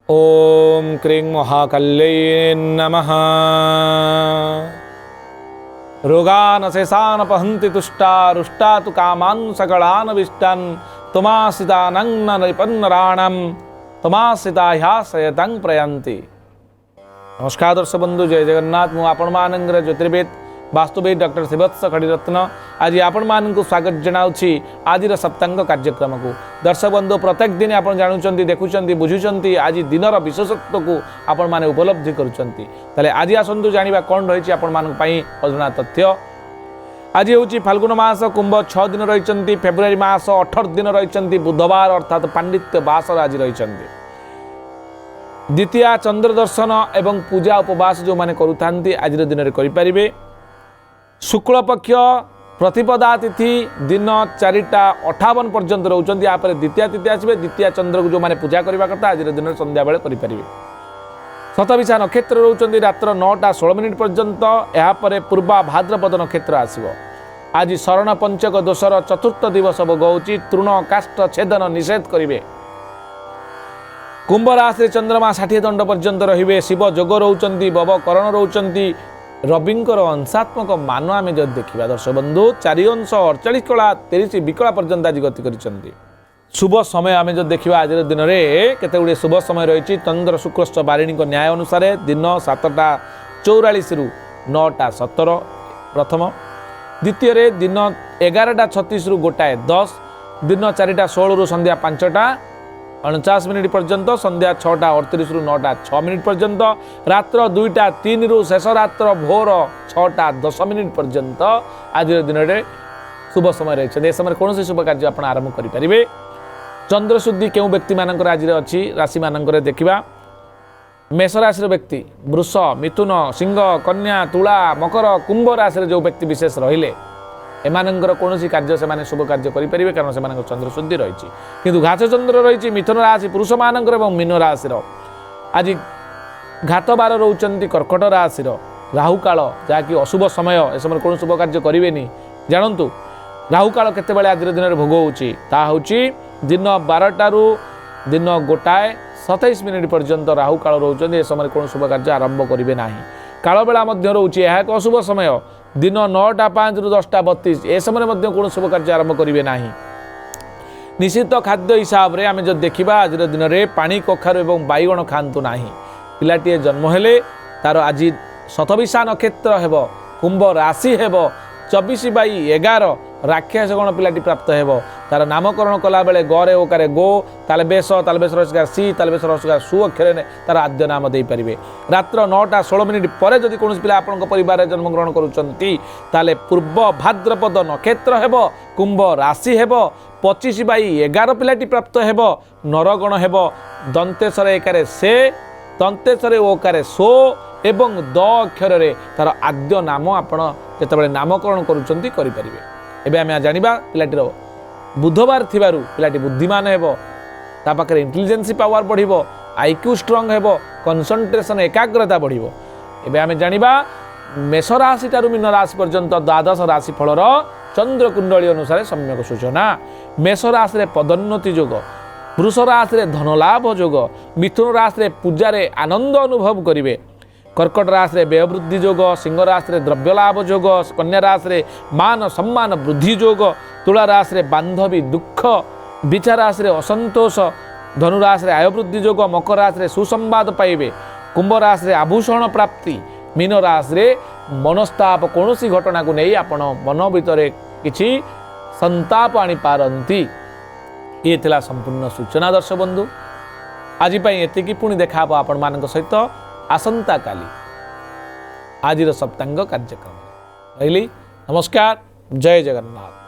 ओम क्रीं महाकल्यै नमः। रोगान शेषान पहन्ति तुष्टा रुष्टा तु कामान् सकलान् विष्टान् तुमासितानंग नृपन्नराणं तुमासिता ह्याशयतं प्रयन्ति। नमस्कार दर्शक बंधु, जय जगन्नाथ। मु आपण मानंगर ज्योतिर्वेद वास्तुवेद डॉक्टर शिवत्स खड़ीरत्न आज आपण मानक स्वागत जनाऊँगी आज सप्तांग कार्यक्रम को। दर्शक बंधु, प्रत्येक दिन आप जानुंट देखुं बुझुंट आज दिनर विशेषत्व को आपण मैंने उपलब्धि करुँच। आज आसतु जाना कौन रही अजଣା तथ्य। आज हूँ फाल्गुन मास कुंभ 6 दिन रही, फेब्रुआरी मास 18 दिन रही, बुधवार अर्थात पांडित्य बासर आज रही। द्वितीय चंद्र दर्शन एवं पूजा उपवास जो मैंने करुता आज दिन में करें। शुक्ल पक्ष प्रतिपदा तिथि दिन 4:58 पर्यंत रोचंती। या द्वितीय तिथि आसवे, द्वितीय चंद्र को जो मैंने पूजा करने कथा आज दिन में संध्या बेले करें। शतभिषा नक्षत्र रोचंती रात्र 9:16 पर्यंत। यापर पूर्वा भाद्रपद नक्षत्र आसव। आज शरण पंचक दोषर चतुर्थ दिवस भोग होची। तृण काष्ठ छेदन निषेध करेंगे। कुंभ राशि चंद्रमा 60 दंड पर्यंत रे। शिव जोग रोचंती, बव करण रोचंती। रविंकर अंशात्मक मान आम जब देखा दर्शक बंधु 4 अंश 48 कला 30 विकला पर्यंत आज गति कर। शुभ समय आम जब देखा आज दिन में केते गुड़े शुभ समय रही। चंद्र शुक्ल बारिणी न्याय अनुसार दिन 7:44 रु 9:17 प्रथम। द्वितीय दिन 11:36 रु 1:10। दिन 4:16 रु संध्या 5:49 पर्यंत। संध्या 6:38 रु 9:06 पर्यंत। रात्र 2:03 रु शेष रात्र भोर 6:10 पर्यंत आज दिन में शुभ समय रही। समय कौन शुभ कार्य आप आरंभ करें। चंद्र शुद्धि क्यों व्यक्ति मानक आज अच्छी राशि मानक देखा। मेष राशि व्यक्ति वृष, मिथुन, सिंह, कन्या, तुला, मकर, कुंभ राशि जो व्यक्ति विशेष रहिले एमानंकर कौन कार्य से शुभ कार्य करेंगे कारण से चंद्र शुद्धि रही। किंतु घात चंद्र रही मिथुन राशि पुरुष मानकर और मीन राशि आज घात बार रोचंती। कर्कट राशि राहु काल जहाँकि अशुभ समय ए समय कौन शुभ कार्य करेंगे। जानतु राहु काल केतेबेले आज दिन में भोग होची दिन 12 रु दिन 1:27 पर्यंत राहु काल रोचंती। ए समय कौन शुभ कार्य आरंभ करेंगे ना। कालबेला रोचे यह एक अशुभ समय दिन 9:05 रु 10:32 ए समय कौन शुभ कार्य आरंभ करेंगे ना। निश्चित खाद्य हिसाब से आम जब देखा आज दिन में पानी कखारु एवं बैगण खातु ना। पिलाटीए जन्म हेले तार आज शतभिषा नक्षत्र हेब, कुंभ राशि हेब, 24/11 राक्षस गण पिलाटी प्राप्त हेब। तार नामकरण कला बेले गरे ओकारे गो, तालबेश रसकार सी, तालबेश रसकार सु अक्षर तार आद्य नाम दे पारिबे। रात्र 9:16 पर जदि कौन पिला आपन परिवार जन्मग्रहण करुचंती ताले पूर्व भाद्रपद नक्षत्र हेब, कुंभ राशि हेब, 25/11 पिलाटी प्राप्त हेब, नरगण हेब, दंतेश्वर एकारे से, दंतेश्वर ओकारे सो एवं द अक्षर तार आद्य नाम आपण जेतेबेले नामकरण करुचंती करि परिबे। एबे आमे जानिबा पिलाटीर बुधवार थिबारु पिलाटी बुद्धिमान हेब, ता पाखरे इंटेलिजेंसी पावर बढ़िबो, आईक्यू स्ट्रांग हेब, कंसंट्रेशन एकाग्रता बढ़िबो। एबे आमे जानिबा मेष राशि ठारू मीन राशि पर्यंत द्वादश राशि फलर चंद्र कुंडली अनुसार सम्यक सूचना। मेष राशि रे पदोन्नति योग, वृष राशि रे धनलाभ योग, मिथुन राशि रे पूजारे आनंद अनुभव करिवे, कर्कट राशि रे व्यय वृद्धि योग, सिंह राशि रे द्रव्य लाभ योग, कन्या राशि रे मान सम्मान वृद्धि योग, तुला राशि रे बांधवी दुख, विचार राशि रे असंतोष, धनु राशि रे आय वृद्धि योग, मकर राशि रे सुसंवाद पाइबे, कुंभ राशि रे आभूषण प्राप्ति, मीन राशि रे मनस्ताप कौन घटना को नहीं आपण मन भितर किछि संताप आनी पारंती। ये थिला संपूर्ण सूचना दर्शक बंधु। आज एतिकी पुणी देखा आपण मान सहित आसंता काली आज सप्तांग कार्यक्रम। रही नमस्कार, जय जगन्नाथ।